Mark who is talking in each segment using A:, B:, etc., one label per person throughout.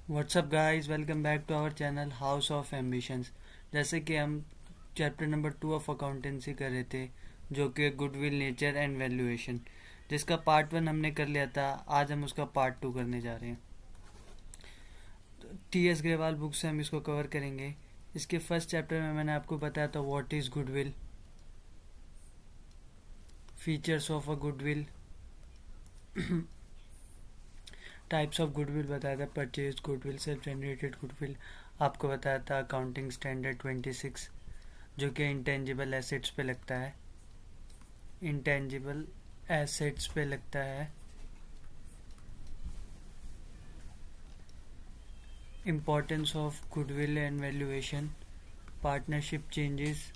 A: WhatsApp guys, welcome back to our channel house of ambitions. जैसे कि हम chapter number 2 of accountancy कर रहे थे, जो कि गुडविल, नेचर एंड वैल्यूएशन, जिसका पार्ट 1 हमने कर लिया था। आज हम उसका पार्ट 2 करने जा रहे हैं। टी एस ग्रेवाल बुक से हम इसको कवर करेंगे। इसके फर्स्ट चैप्टर में मैंने आपको बताया था what is goodwill, features of a goodwill, types of goodwill बताया था, purchase goodwill, self generated goodwill. आपको बताया था अकाउंटिंग स्टैंडर्ड 26, जो कि इंटेंजिबल एसेट्स पे लगता है। इंटेंजिबल एसेट्स पे लगता है। Importance of goodwill and valuation, partnership changes,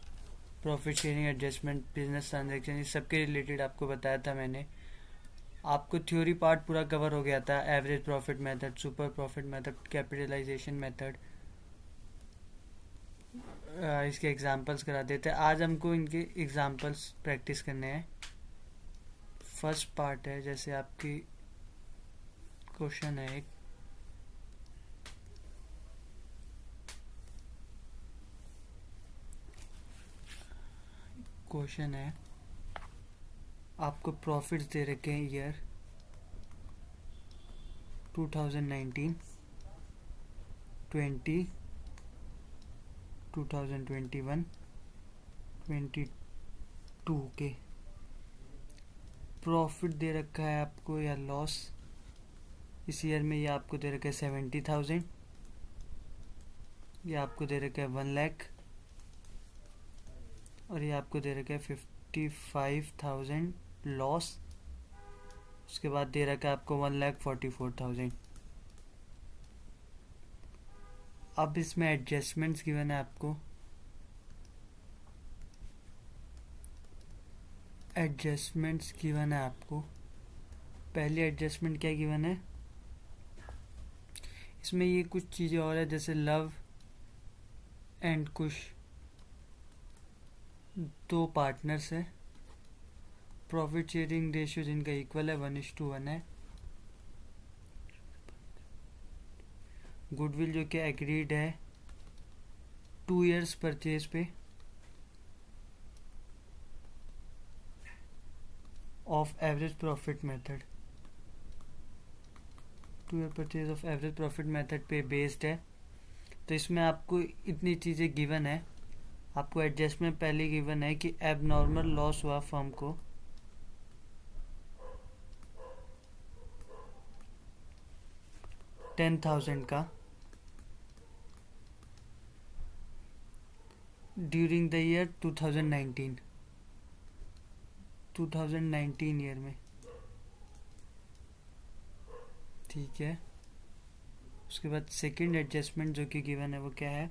A: profit sharing adjustment, business transaction, इस सब के रिलेटेड आपको बताया था मैंने। आपको थ्योरी पार्ट पूरा कवर हो गया था। Average profit method, super profit method, capitalisation method, इसके एग्जांपल्स करा देते हैं। आज हमको इनके एग्जांपल्स प्रैक्टिस करने हैं। फर्स्ट पार्ट है, जैसे आपकी क्वेश्चन है एक, क्वेश्चन है आपको प्रॉफिट्स दे रखे हैं ईयर 2019, 20, 2021, 22 के प्रॉफिट दे रखा है आपको या लॉस। इस ईयर में ये आपको दे रखा है 70,000, ये आपको दे रखा है 1 लाख, और ये आपको दे रखा है 55,000 लॉस। उसके बाद दे रखा है आपको 1,44,000। अब इसमें एडजस्टमेंट्स गिवन है आपको। एडजस्टमेंट्स गिवन है आपको। पहली एडजस्टमेंट क्या गिवन है, इसमें ये कुछ चीज़ें और है, जैसे लव एंड कुश, दो पार्टनर्स है। प्रॉफिट शेयरिंग रेशियो जिनका इक्वल है 1:1 है। गुडविल जो कि एग्रीड है 2 इयर्स परचेज पे of average profit method, 2 year purchase of average profit method पे बेस्ड है। तो इसमें आपको इतनी चीज़ें गिवन है। आपको एडजस्टमेंट पहले गिवन है कि एबनॉर्मल लॉस हुआ फर्म को 10,000 का ड्यूरिंग द ईयर 2019 ईयर में, ठीक है। उसके बाद सेकंड एडजस्टमेंट जो कि गिवन है वो क्या है,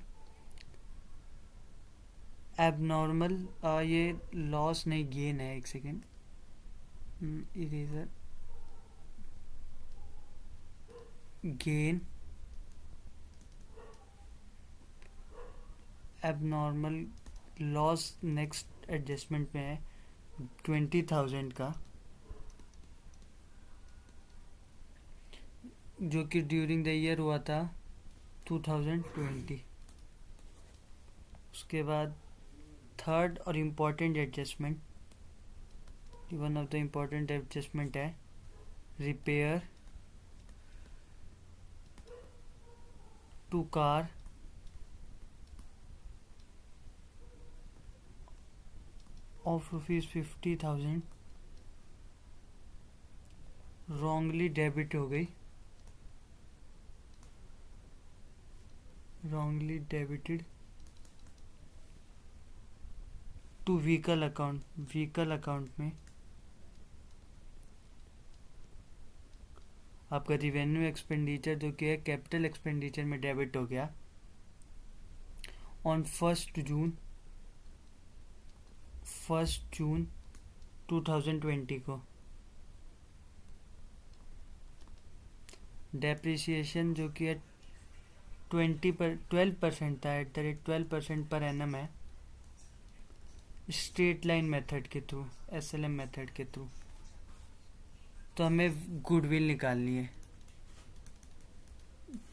A: एबनॉर्मल, ये लॉस नहीं गेन है, एक second, eraser, gain, abnormal loss next adjustment में है 20,000 का, जो कि ड्यूरिंग द ईयर हुआ था 2020। उसके बाद थर्ड और important adjustment, one of the important adjustment है repair to car of ₹50,000 wrongly debit हो गई, wrongly debited to vehicle account, vehicle account में आपका रिवेन्यू एक्सपेंडिचर जो कि है कैपिटल एक्सपेंडिचर में डेबिट हो गया ऑन 1 जून 2020 को। डेप्रिसिएशन जो कि है 12% था, at the rate 12% per annum है, स्ट्रेट लाइन मेथड के थ्रू, SLM मेथड के थ्रू। तो हमें गुडविल निकालनी है।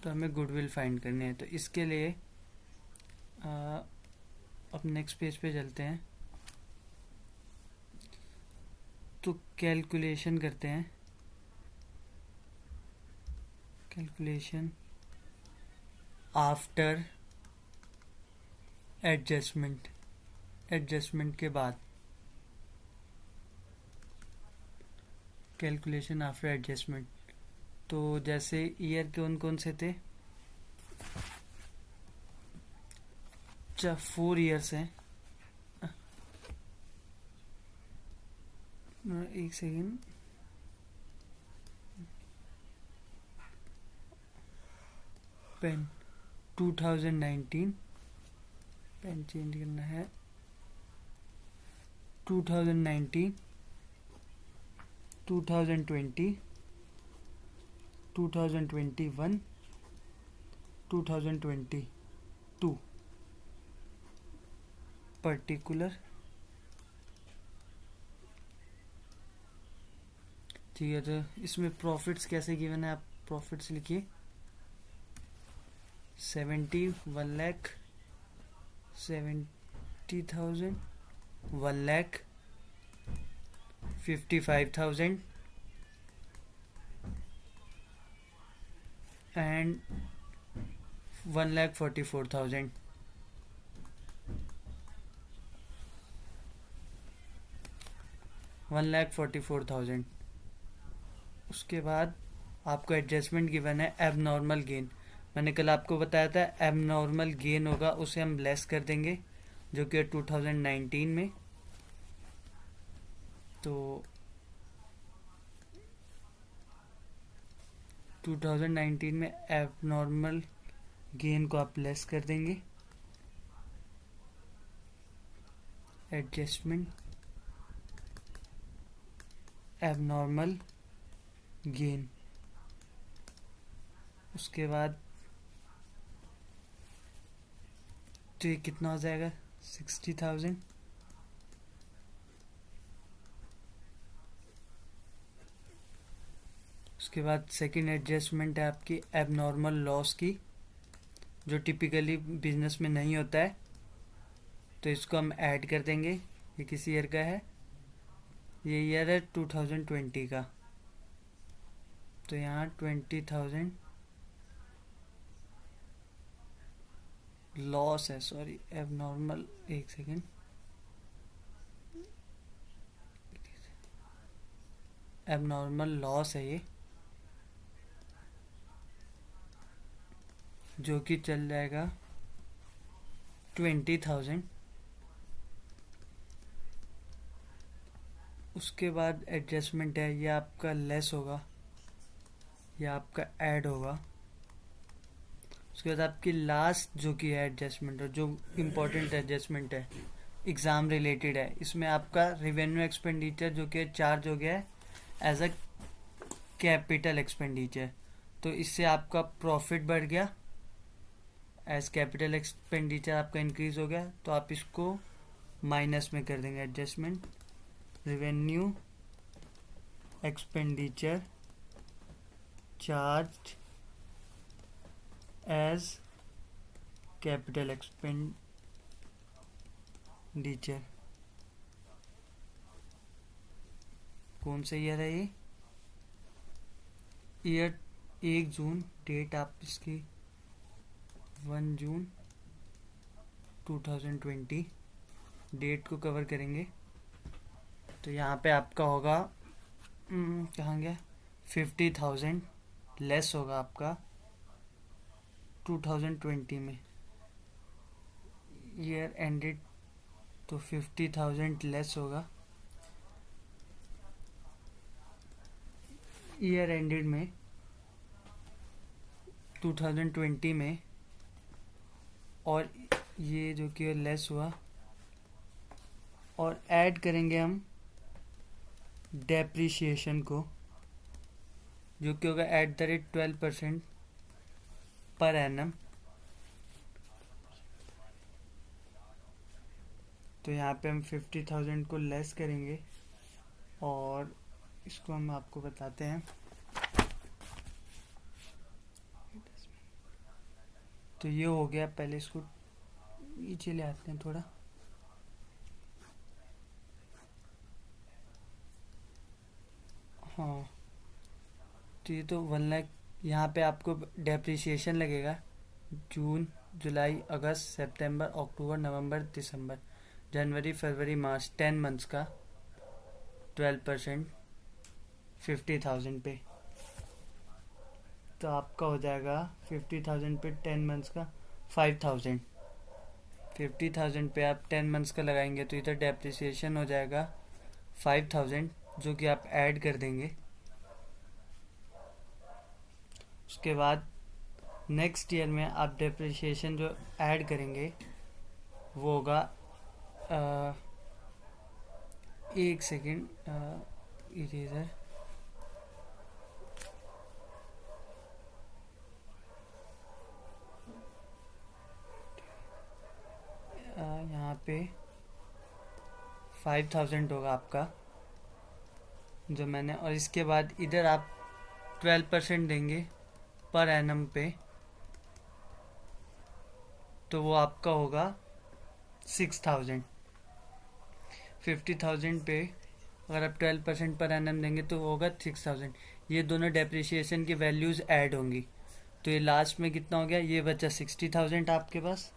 A: तो हमें गुडविल फाइंड करनी है। तो इसके लिए अब नेक्स्ट पेज पे चलते हैं, तो कैलकुलेशन करते हैं। कैलकुलेशन आफ्टर एडजस्टमेंट, एडजस्टमेंट के बाद, कैलकुलेशन आफ्टर एडजस्टमेंट। तो जैसे ईयर कौन कौन से थे, 4 ईयर्स हैं। एक सेकेंड, पेन 2019, पेन चेंज करना है, 2019, 2020, 2021, 2022 पर्टिकुलर। ठीक है, तो इसमें प्रॉफिट्स कैसे गिवन है, आप प्रॉफिट्स लिखिए 1 लाख 70,000, 1,55,000 and 1,44,000। 1,44,000। उसके बाद आपको एडजस्टमेंट गिवन है एबनॉर्मल गेन। मैंने कल आपको बताया था एबनॉर्मल गेन होगा, उसे हम लेस कर देंगे, जो कि 2019 में। तो 2019 में एबनॉर्मल गेन को आप लेस कर देंगे, एडजस्टमेंट एबनॉर्मल गेन। उसके बाद तो ये कितना हो जाएगा, 60,000। उसके बाद सेकंड एडजस्टमेंट है आपकी एबनॉर्मल लॉस की, जो टिपिकली बिजनेस में नहीं होता है, तो इसको हम ऐड कर देंगे। ये किस ईयर का है, ये ईयर है 2020 का, तो यहाँ 20,000 लॉस है, सॉरी एबनॉर्मल, एक सेकेंड, एबनॉर्मल लॉस है ये, जो कि चल जाएगा 20,000। उसके बाद एडजस्टमेंट है, ये आपका लेस होगा, ये आपका ऐड होगा। उसके बाद आपकी लास्ट जो कि है एडजस्टमेंट, और जो इम्पोर्टेंट एडजस्टमेंट है, एग्ज़ाम रिलेटेड है, इसमें आपका रेवेन्यू एक्सपेंडिचर जो कि चार्ज हो गया है एज अ कैपिटल एक्सपेंडिचर। तो इससे आपका प्रॉफिट बढ़ गया, एज कैपिटल एक्सपेंडिचर आपका इंक्रीज हो गया, तो आप इसको माइनस में कर देंगे। Adjustment revenue expenditure charge as capital expenditure. कौन सा ईयर है ये, ईयर 1 जून, डेट आप इसकी 1 जून 2020 डेट को कवर करेंगे। तो यहाँ पे आपका होगा कहाँ गया, 50,000 लेस होगा आपका 2020 में, ईयर एंडेड, तो 50,000 लेस होगा ईयर एंडेड में 2020 में, और ये जो कि लेस हुआ, और ऐड करेंगे हम डेप्रिसिएशन को, जो कि होगा at the rate 12% per annum. तो यहाँ पे हम 50,000 को लेस करेंगे, और इसको हम आपको बताते हैं। तो ये हो गया। पहले इसको नीचे ले आते हैं थोड़ा। हाँ, तो ये तो 1 लाख। यहाँ पे आपको डेप्रिसिएशन लगेगा जून, जुलाई, अगस्त, सितंबर, अक्टूबर, नवंबर, दिसंबर, जनवरी, फरवरी, मार्च, 10 मंथ्स का 12%, 50,000 पे। तो आपका हो जाएगा 50,000 पे 10 मंथ्स का 5,000। 50,000 पे आप 10 मंथ्स का लगाएंगे तो इधर डेप्रिसिएशन हो जाएगा 5,000, जो कि आप ऐड कर देंगे। उसके बाद नेक्स्ट ईयर में आप डेप्रिसिएशन जो ऐड करेंगे वो होगा, एक सेकेंड, इरेजर। यहाँ पे 5,000 होगा आपका जो मैंने, और इसके बाद इधर आप 12% देंगे पर एनम पे, तो वो आपका होगा 6,000। 50,000 पे अगर आप 12% पर एनम देंगे तो वो होगा 6,000। ये दोनों डेप्रिसिएशन की वैल्यूज़ ऐड होंगी, तो ये लास्ट में कितना हो गया, ये बचा 60,000 आपके पास।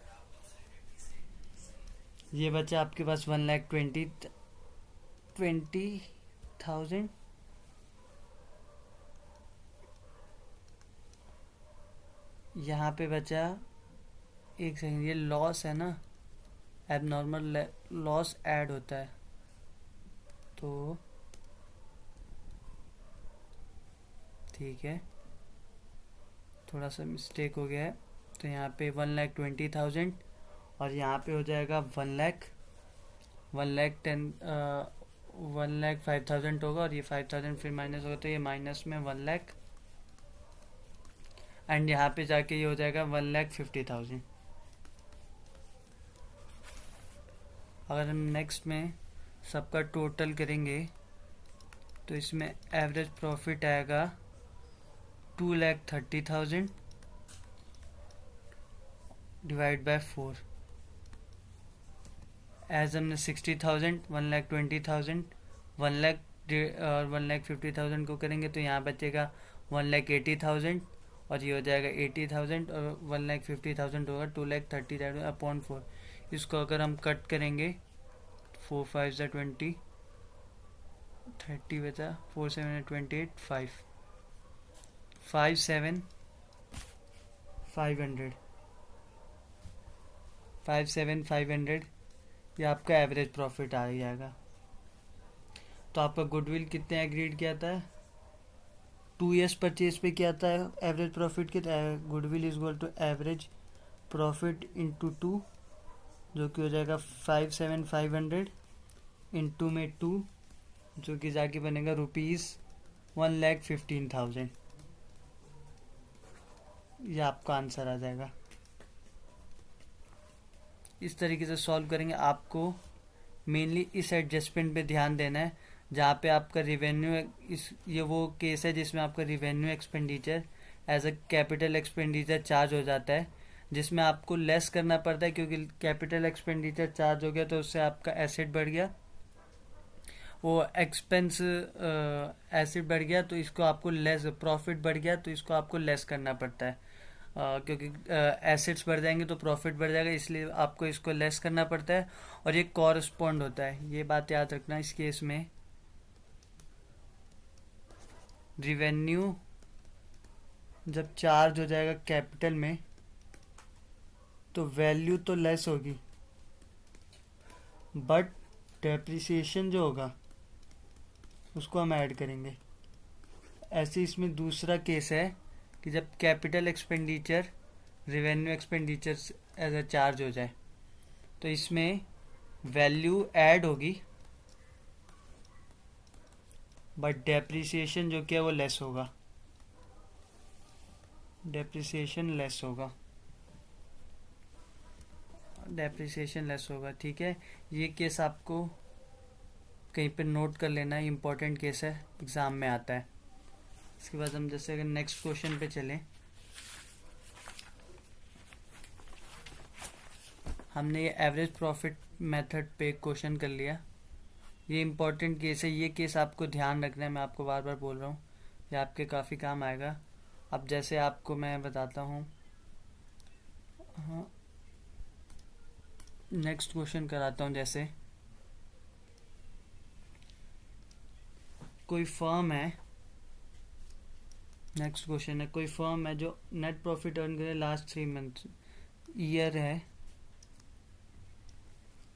A: ये बचा आपके पास 1,20,000। यहाँ पे बचा, एक सेकेंड, ये लॉस है ना, एबनॉर्मल लॉस ऐड होता है, तो ठीक है, थोड़ा सा मिस्टेक हो गया है। तो यहाँ पे 1,20,000 और यहाँ पे हो जाएगा 1,05,000 होगा, और ये 5,000 फिर माइनस होगा, तो ये माइनस में 1,00,000, एंड यहाँ पे जाके ये हो जाएगा 1,50,000। अगर हम नेक्स्ट में सबका टोटल करेंगे तो इसमें एवरेज प्रॉफिट आएगा 2,30,000 डिवाइड बाय 4। एज हमने 60,000, 1,20,000, 1,00,000 और 1,50,000 को करेंगे तो यहाँ बचेगा 1,80,000, और ये हो जाएगा 80,000, और 1,50,000 होगा 2,30,000 अपॉन 4। इसको अगर हम कट करेंगे, 4 5 ज़ा 20, 30 बचा, 4 7 28, 5 7 500, 5 7 500, ये आपका एवरेज प्रॉफिट आ जाएगा। तो आपका गुडविल कितने एग्रीड किया था, 2 ईयर्स परचेज पे किया था। एवरेज प्रॉफिट कितना है, goodwill is equal to average profit into 2, जो कि हो जाएगा 5 7 500 इंटू में 2, जो कि जाके बनेगा ₹1,15,000। ये आपका आंसर आ जाएगा। इस तरीके से सॉल्व करेंगे। आपको मेनली इस एडजस्टमेंट पे ध्यान देना है जहाँ पे आपका रिवेन्यू, इस ये वो केस है जिसमें आपका revenue expenditure as a capital expenditure charge हो जाता है, जिसमें आपको लेस करना पड़ता है, क्योंकि कैपिटल एक्सपेंडिचर चार्ज हो गया तो उससे आपका एसेट बढ़ गया, वो एक्सपेंस एसेट बढ़ गया, तो इसको आपको लेस, प्रॉफिट बढ़ गया तो इसको आपको लेस करना पड़ता है। क्योंकि एसेट्स बढ़ जाएंगे तो प्रॉफिट बढ़ जाएगा, इसलिए आपको इसको लेस करना पड़ता है, और ये कॉरस्पॉन्ड होता है। ये बात याद रखना। इस केस में रिवेन्यू जब चार्ज हो जाएगा कैपिटल में तो वैल्यू तो लेस होगी, बट डेप्रिसिएशन जो होगा उसको हम ऐड करेंगे। ऐसे इसमें दूसरा केस है कि जब capital expenditure revenue expenditure as a charge हो जाए तो इसमें वैल्यू ऐड होगी, बट डेप्रिसिएशन जो कि है वो लेस होगा, डेप्रिसिएशन लेस होगा, डेप्रिसिएशन लेस होगा। ठीक है, ये केस आपको कहीं पे नोट कर लेना है, इम्पोर्टेंट केस है, एग्ज़ाम में आता है। इसके बाद हम जैसे अगर नेक्स्ट क्वेश्चन पे चलें, हमने ये एवरेज प्रॉफिट मेथड पे क्वेश्चन कर लिया। ये इम्पोर्टेंट केस है, ये केस आपको ध्यान रखना है, मैं आपको बार बार बोल रहा हूँ, ये आपके काफ़ी काम आएगा। अब जैसे आपको मैं बताता हूँ, हाँ, नेक्स्ट क्वेश्चन कराता हूँ। जैसे कोई फर्म है, नेक्स्ट क्वेश्चन है, कोई फर्म है जो नेट प्रॉफिट अर्न करे लास्ट 3 मंथ, ईयर है,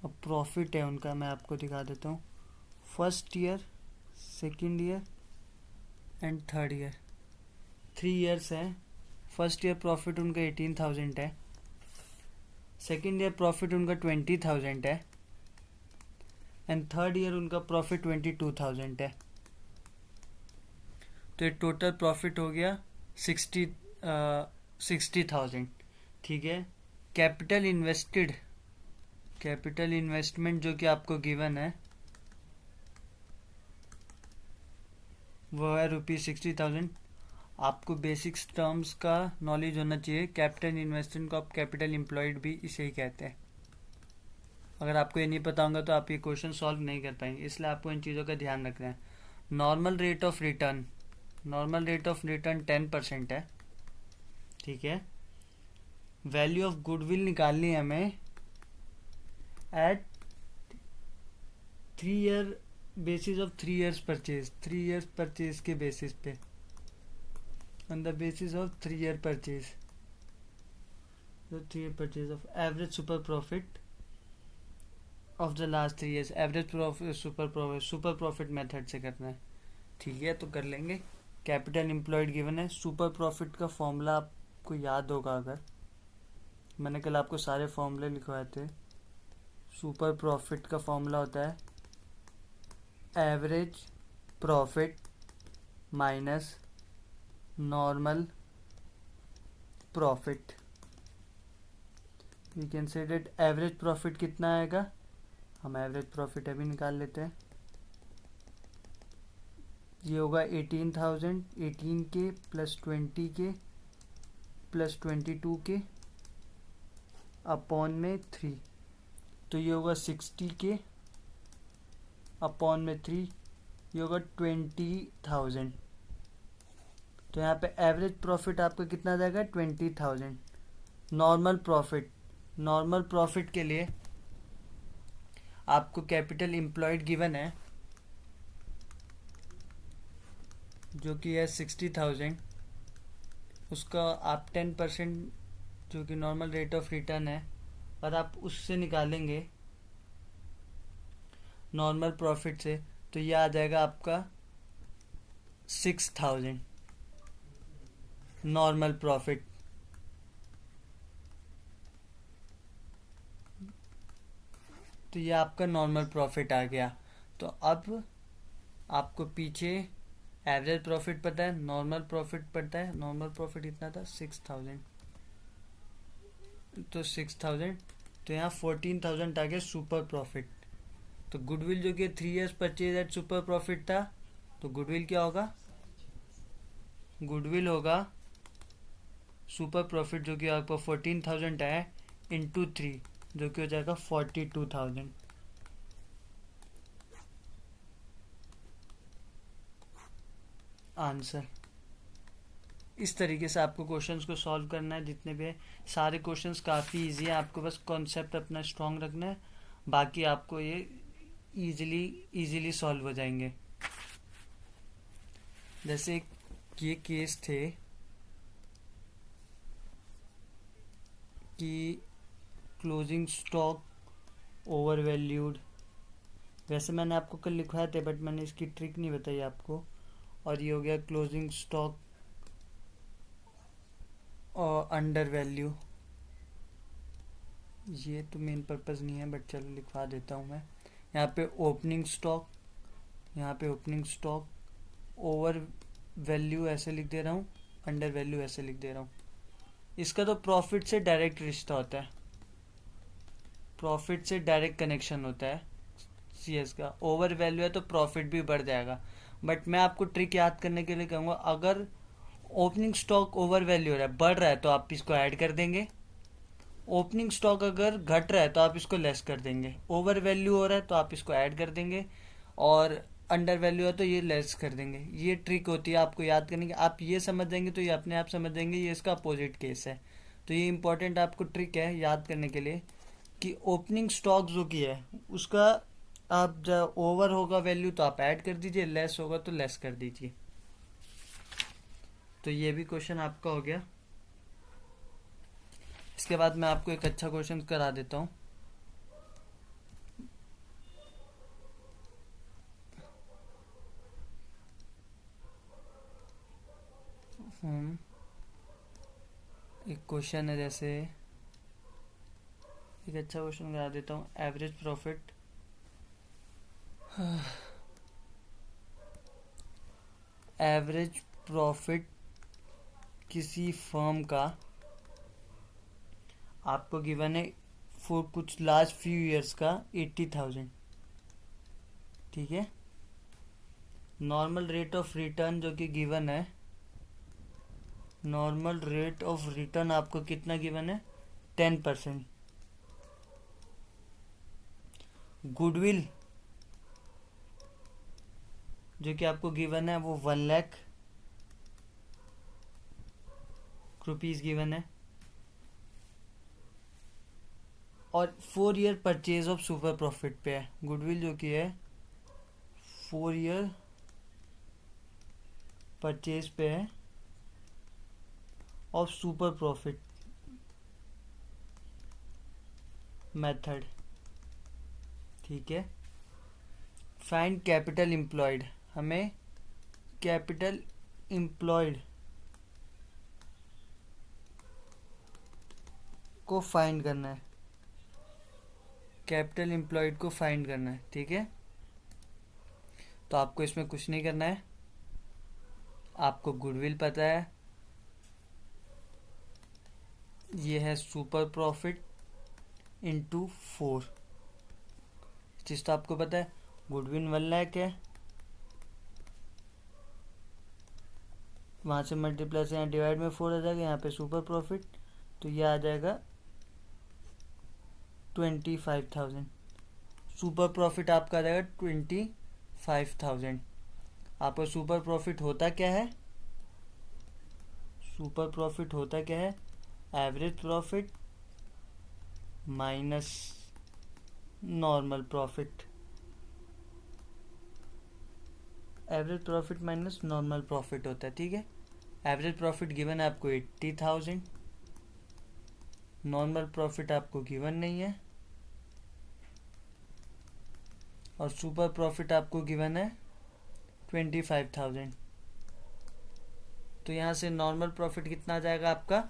A: अब प्रॉफिट है उनका, मैं आपको दिखा देता हूँ। First year, second year and third year, 3 years है। फर्स्ट ईयर प्रॉफिट उनका 18,000 है, सेकेंड ईयर प्रॉफिट उनका 20,000 है एंड थर्ड ईयर उनका प्रॉफिट 22,000 है। तो ये टोटल प्रॉफिट हो गया 60,000। ठीक है। कैपिटल इन्वेस्टमेंट जो कि आपको गिवन है वो है ₹60,000। आपको बेसिक्स टर्म्स का नॉलेज होना चाहिए। कैपिटल इन्वेस्टमेंट को आप कैपिटल एम्प्लॉयड भी इसे ही कहते हैं। अगर आपको ये नहीं पता होगा तो आप ये क्वेश्चन सॉल्व नहीं कर पाएंगे, इसलिए आपको इन चीज़ों का ध्यान रखना है। नॉर्मल रेट ऑफ रिटर्न 10% है। ठीक है। वैल्यू ऑफ गुडविल निकालनी है हमें at 3 year basis of 3 years purchase के बेसिस पे, on the basis of 3 year purchase, 3 year purchase of average super profit of the last 3 years. Average profit super profit method से करना है। ठीक है, तो कर लेंगे। कैपिटल एम्प्लॉयड गिवन है। सुपर प्रॉफिट का फॉर्मूला आपको याद होगा, अगर मैंने कल आपको सारे फॉर्मूले लिखवाए थे। सुपर प्रॉफिट का फॉर्मूला होता है average profit minus normal profit. We can say that average profit कितना आएगा, हम एवरेज प्रॉफिट अभी निकाल लेते हैं। ये होगा 18,000, 18 के प्लस 20 के प्लस 22 के अपॉन में 3, तो ये होगा 60 के अपॉन में 3, ये होगा 20,000। तो यहाँ पे एवरेज प्रॉफिट आपका कितना जाएगा 20,000। नॉर्मल प्रॉफिट के लिए आपको कैपिटल एम्प्लॉयड गिवन है जो कि है 60,000। उसका आप 10% जो कि नॉर्मल रेट ऑफ रिटर्न है, और आप उससे निकालेंगे नॉर्मल प्रॉफिट से, तो ये आ जाएगा आपका 6,000 नॉर्मल प्रॉफिट। तो ये आपका नॉर्मल प्रॉफिट आ गया। तो अब आपको पीछे एवरेज प्रॉफिट पता है, नॉर्मल प्रॉफिट पता है। नॉर्मल प्रॉफिट कितना था 6,000, तो 6,000, तो यहाँ 14,000 आ गया सुपर प्रॉफिट। तो गुडविल जो कि 3 years purchase at super profit था, तो गुडविल क्या होगा, गुडविल होगा सुपर प्रॉफिट जो कि आपको 14,000 है इंटू 3, जो कि हो जाएगा 42,000। आंसर। इस तरीके से आपको क्वेश्चंस को सॉल्व करना है। जितने भी सारे क्वेश्चंस काफ़ी इजी है, आपको बस कॉन्सेप्ट अपना स्ट्रॉन्ग रखना है, बाकी आपको ये इजीली सॉल्व हो जाएंगे। जैसे ये केस थे कि क्लोजिंग स्टॉक ओवर वैल्यूड, वैसे मैंने आपको कल लिखवाए थे बट मैंने इसकी ट्रिक नहीं बताई आपको। और ये हो गया क्लोजिंग स्टॉक और अंडर वैल्यू। ये तो मेन पर्पज़ नहीं है बट चलो लिखवा देता हूँ मैं। यहाँ पे ओपनिंग स्टॉक, यहाँ पे ओपनिंग स्टॉक ओवर वैल्यू ऐसे लिख दे रहा हूँ, अंडर वैल्यू ऐसे लिख दे रहा हूँ। इसका तो प्रॉफिट से डायरेक्ट रिश्ता होता है, प्रॉफिट से डायरेक्ट कनेक्शन होता है सीएस का। ओवर वैल्यू है तो प्रॉफिट भी बढ़ जाएगा। बट मैं आपको ट्रिक याद करने के लिए कहूँगा, अगर ओपनिंग स्टॉक ओवर वैल्यू हो रहा है, बढ़ रहा है, तो आप इसको ऐड कर देंगे। ओपनिंग स्टॉक अगर घट रहा है तो आप इसको लेस कर देंगे, ओवर वैल्यू हो रहा है तो आप इसको ऐड कर देंगे, और अंडर वैल्यू है तो ये लेस कर देंगे। ये ट्रिक होती है आपको याद करने की। आप ये समझ देंगे तो ये अपने आप समझ देंगे ये इसका अपोजिट केस है। तो ये इंपॉर्टेंट आपको ट्रिक है याद करने के लिए कि ओपनिंग स्टॉक जो की है उसका आप जब ओवर होगा वैल्यू तो आप ऐड कर दीजिए, लेस होगा तो लेस कर दीजिए। तो ये भी क्वेश्चन आपका हो गया। इसके बाद मैं आपको एक अच्छा क्वेश्चन करा देता हूँ। एक क्वेश्चन है, जैसे एक अच्छा क्वेश्चन करा देता हूँ। एवरेज प्रॉफिट एवरेज प्रॉफिट किसी फर्म का आपको गिवन है फॉर कुछ लास्ट फ्यू इयर्स का 80,000, ठीक है। नॉर्मल रेट ऑफ रिटर्न जो कि गिवन है, नॉर्मल रेट ऑफ रिटर्न आपको कितना गिवन है, 10%। गुडविल जो कि आपको गिवन है वो 1 लाख रुपीज गिवन है, और 4 year purchase of super profit पे है। गुडविल जो कि है 4 ईयर परचेज पे है ऑफ सुपर प्रॉफिट मेथड, ठीक है। फाइंड कैपिटल एम्प्लॉयड, हमें कैपिटल एम्प्लॉयड को फाइंड करना है, कैपिटल एम्प्लॉयड को फाइंड करना है, ठीक है। तो आपको इसमें कुछ नहीं करना है, आपको गुडविल पता है, ये है सुपर प्रॉफिट इंटू 4, चीज तो आपको पता है। गुडविल 1 लाख है, वहां से मल्टीप्लाई से यहाँ डिवाइड में 4 आ जाएगा, यहाँ पे सुपर प्रॉफिट, तो ये आ जाएगा 25,000। सुपर प्रॉफिट आपका आ जाएगा 25,000। आपका सुपर प्रॉफिट होता क्या है, सुपर प्रॉफिट होता क्या है, average profit minus normal profit, average profit minus normal profit होता है, ठीक है। एवरेज प्रॉफिट गिवन है आपको 80,000, नॉर्मल प्रॉफिट आपको गिवन नहीं है, और सुपर प्रॉफिट आपको गिवन है 25,000। तो यहाँ से नॉर्मल प्रॉफिट कितना आ जाएगा आपका,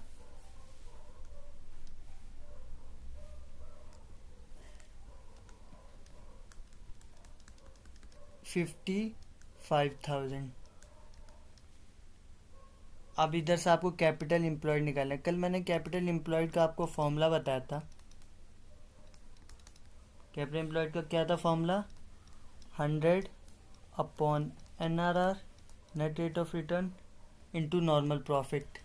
A: 55,000। अब इधर से आपको कैपिटल एम्प्लॉयड निकालना है। कल मैंने कैपिटल एम्प्लॉयड का आपको फॉर्मूला बताया था। कैपिटल एम्प्लॉयड का क्या था formula, 100 upon NRR net rate of return into normal profit,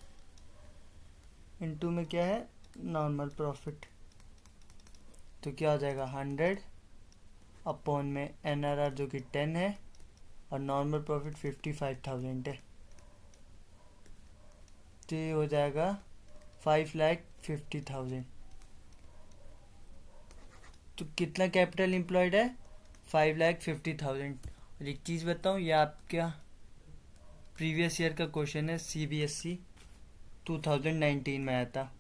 A: into में क्या है नॉर्मल प्रॉफिट, तो क्या हो जाएगा 100 अपॉन में NRR जो कि 10 है और नॉर्मल प्रॉफिट 55,000 है, तो ये हो जाएगा 5,50,000। तो कितना कैपिटल एम्प्लॉयड है, 5,50,000। और एक चीज़ बताऊँ, ये आपका प्रीवियस ईयर का क्वेश्चन है, CBSE 2019 में आया था।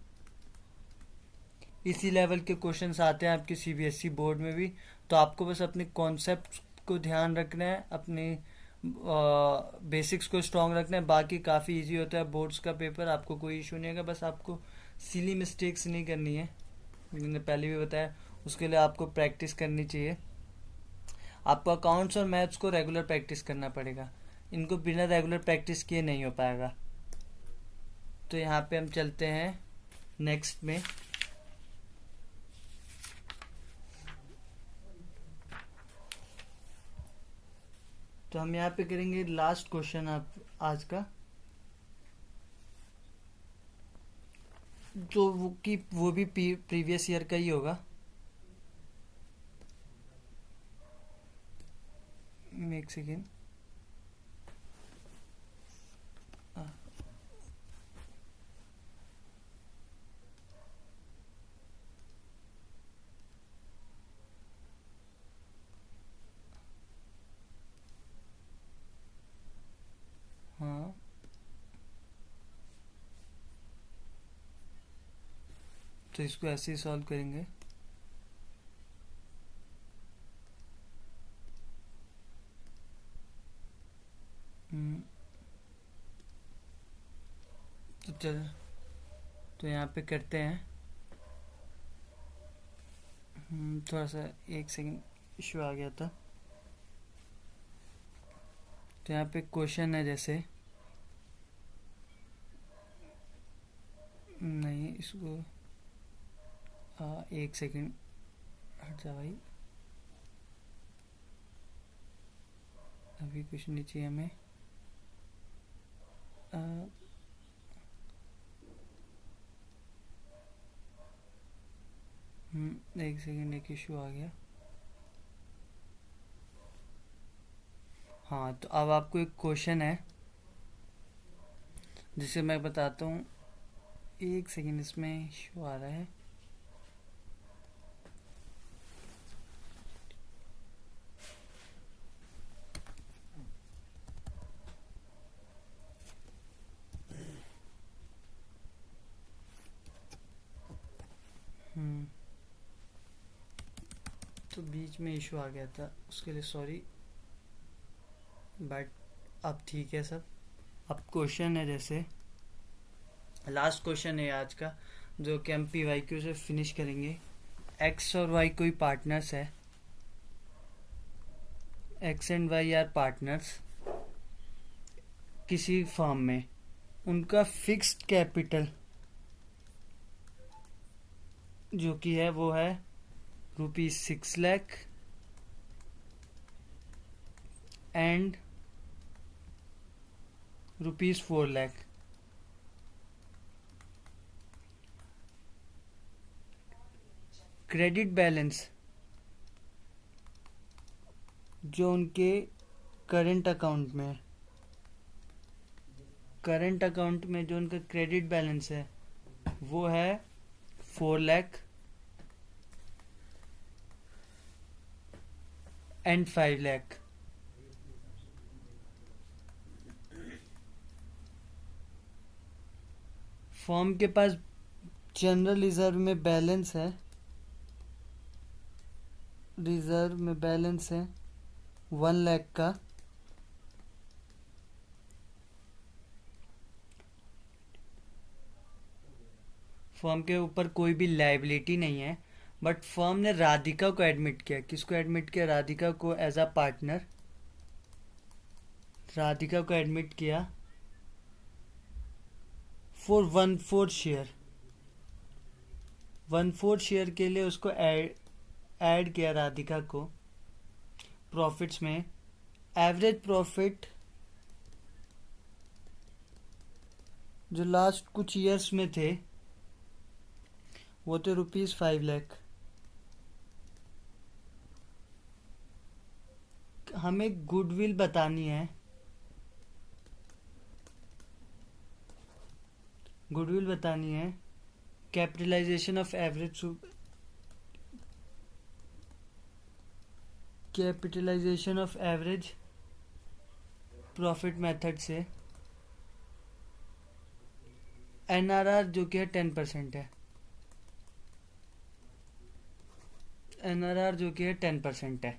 A: इसी लेवल के क्वेश्चंस आते हैं आपके CBSE बोर्ड में भी। तो आपको बस अपने कॉन्सेप्ट को ध्यान रखना है, अपने बेसिक्स को स्ट्रॉन्ग रखना है, बाकी काफ़ी इजी होता है बोर्ड्स का पेपर, आपको कोई इशू नहीं होगा। बस आपको सिली मिस्टेक्स नहीं करनी है, मैंने पहले भी बताया, उसके लिए आपको प्रैक्टिस करनी चाहिए। आपको अकाउंट्स और मैथ्स को रेगुलर प्रैक्टिस करना पड़ेगा, इनको बिना रेगुलर प्रैक्टिस किए नहीं हो पाएगा। तो यहाँ पे हम चलते हैं नेक्स्ट में। तो हम यहाँ पे करेंगे लास्ट क्वेश्चन आप आज का। जो वो भी प्रीवियस ईयर का ही होगा। एक सेकेंड। हाँ, तो इसको ऐसे ही सॉल्व करेंगे। हम्म, तो चल, तो यहाँ पे करते हैं। थोड़ा सा एक सेकेंड, इशू आ गया था। तो यहाँ पे क्वेश्चन है जैसे, नहीं इसको एक सेकेंड हट जा भाई, अभी कुछ नहीं चाहिए हमें। आ, एक सेकेंड, एक इशू आ गया। हाँ, तो अब आपको एक क्वेश्चन है जिसे मैं बताता हूँ। एक सेकेंड, इसमें इशू आ रहा है। हम्म, तो बीच में इशू आ गया था, उसके लिए सॉरी, बट अब ठीक है सब। अब क्वेश्चन है जैसे, लास्ट क्वेश्चन है आज का, जो कि हम PYQ से फिनिश करेंगे। एक्स और वाई कोई पार्टनर्स है, x and y are partners किसी फर्म में। उनका फिक्स्ड कैपिटल जो कि है वो है ₹6 lakh and ₹4 lakh. Credit balance जो उनके करंट अकाउंट में है, करंट अकाउंट में जो उनका क्रेडिट बैलेंस है वो है 4 लाख एंड 5 लाख। फर्म के पास जनरल रिजर्व में बैलेंस है, रिजर्व में बैलेंस है 1 लाख का। फर्म के ऊपर कोई भी लाइबिलिटी नहीं है, बट फर्म ने राधिका को एडमिट किया। किसको एडमिट किया? राधिका को एज अ पार्टनर। राधिका को एडमिट किया फॉर 1/4 शेयर। 1/4 शेयर के लिए उसको ऐड किया राधिका को प्रॉफिट्स में। एवरेज प्रॉफिट जो लास्ट कुछ ईयर्स में थे वो थे ₹5 लाख। हमें गुडविल बतानी है, गुडविल बतानी है। Capitalisation of average, capitalisation of average profit method से NRR जो कि है 10% है। NRR जो कि है 10% है।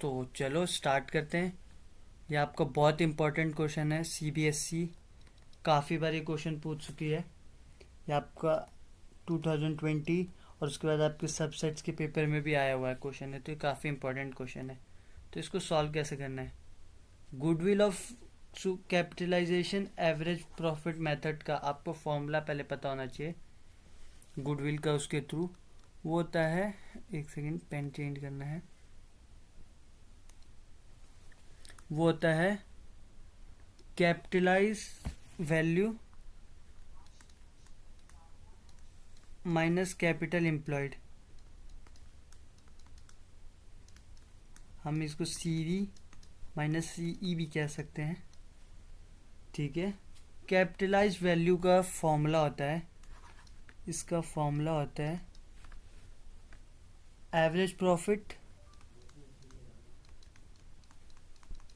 A: तो चलो स्टार्ट करते हैं। ये आपका बहुत इंपॉर्टेंट क्वेश्चन है। CBSE काफ़ी बार ये क्वेश्चन पूछ चुकी है। ये आपका 2020 और उसके बाद आपके सबसेट्स के पेपर में भी आया हुआ है क्वेश्चन है, तो ये काफ़ी इंपॉर्टेंट क्वेश्चन है। तो इसको सॉल्व कैसे करना है? Goodwill of capitalisation average profit method का आपको फॉर्मूला पहले पता होना चाहिए गुडविल का। उसके थ्रू वो होता है, एक सेकेंड पेन चेंज करना है, वो होता है capitalise value minus capital employed, हम इसको CV माइनस CE भी कह सकते हैं, ठीक है। कैपिटलाइज वैल्यू का फॉर्मूला होता है, इसका फॉर्मूला होता है average profit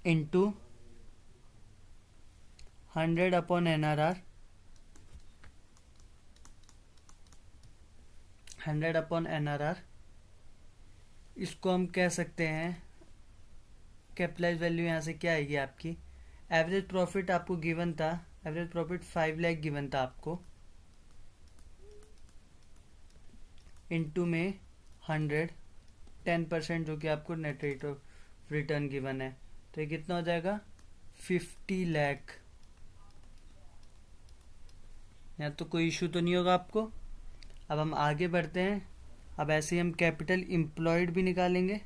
A: into 100 upon NRR, 100 upon NRR। इसको हम कह सकते हैं, कैपिटलाइज वैल्यू यहाँ से क्या आएगी आपकी, एवरेज प्रॉफिट आपको गिवन था, एवरेज प्रॉफिट 5 लाख गिवन था आपको, इनटू में 100, 10% जो कि आपको net rate of return given है, तो ये कितना हो जाएगा 50 लाख। यहाँ तो कोई इशू तो नहीं होगा आपको। अब हम आगे बढ़ते हैं, अब ऐसे ही हम कैपिटल एम्प्लॉयड भी निकालेंगे।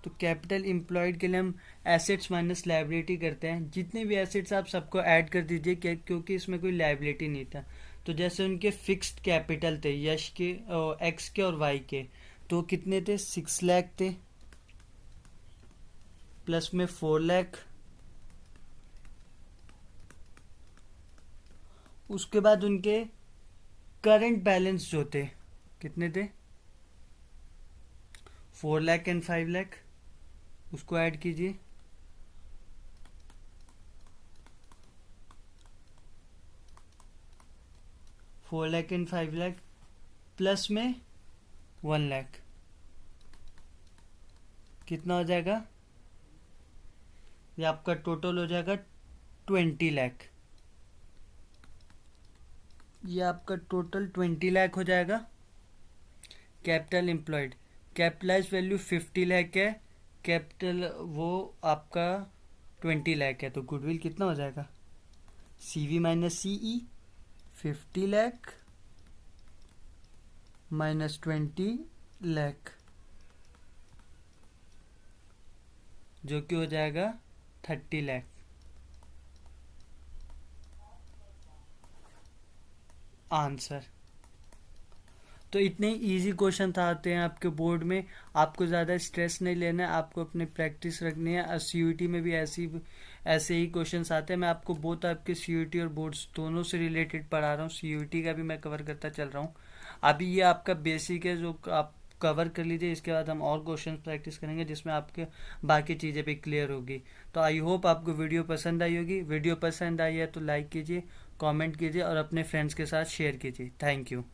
A: तो कैपिटल एम्प्लॉयड के लिए हम एसेट्स माइनस लायबिलिटी करते हैं, जितने भी एसेट्स आप सबको ऐड कर दीजिए क्योंकि इसमें कोई लायबिलिटी नहीं था। तो जैसे उनके फिक्स्ड कैपिटल थे यश के, एक्स के और वाई के, तो कितने थे 6 लाख थे, प्लस में 4 लाख, उसके बाद उनके करंट बैलेंस जो थे कितने थे 4 लाख एंड 5 लाख, उसको ऐड कीजिए, four lakh and 5 lakh, plus में 1 लाख, कितना हो जाएगा, ये आपका टोटल हो जाएगा 20 लाख। ये आपका टोटल 20 लाख हो जाएगा। Capital employed, capitalise value 50 lakh है, कैपिटल वो आपका 20 लाख है, तो गुडविल कितना हो जाएगा CV minus CE 50 lakh minus 20 lakh, जो कि हो जाएगा 30 लाख। आंसर। तो इतने इजी क्वेश्चन आते हैं आपके बोर्ड में, आपको ज़्यादा स्ट्रेस नहीं लेना है, आपको अपनी प्रैक्टिस रखनी है। और CUET में भी ऐसे ही क्वेश्चंस आते हैं। मैं आपको बोथ आपके CUET और बोर्ड्स दोनों से रिलेटेड पढ़ा रहा हूँ, CUET का भी मैं कवर करता चल रहा हूँ। अभी ये आपका बेसिक है जो आप कवर कर लीजिए, इसके बाद हम और क्वेश्चन प्रैक्टिस करेंगे जिसमें आपके बाकी चीज़ें भी क्लियर होगी। तो आई होप आपको वीडियो पसंद आई होगी। वीडियो पसंद आई है तो लाइक कीजिए, कमेंट कीजिए और अपने फ्रेंड्स के साथ शेयर कीजिए। Thank you.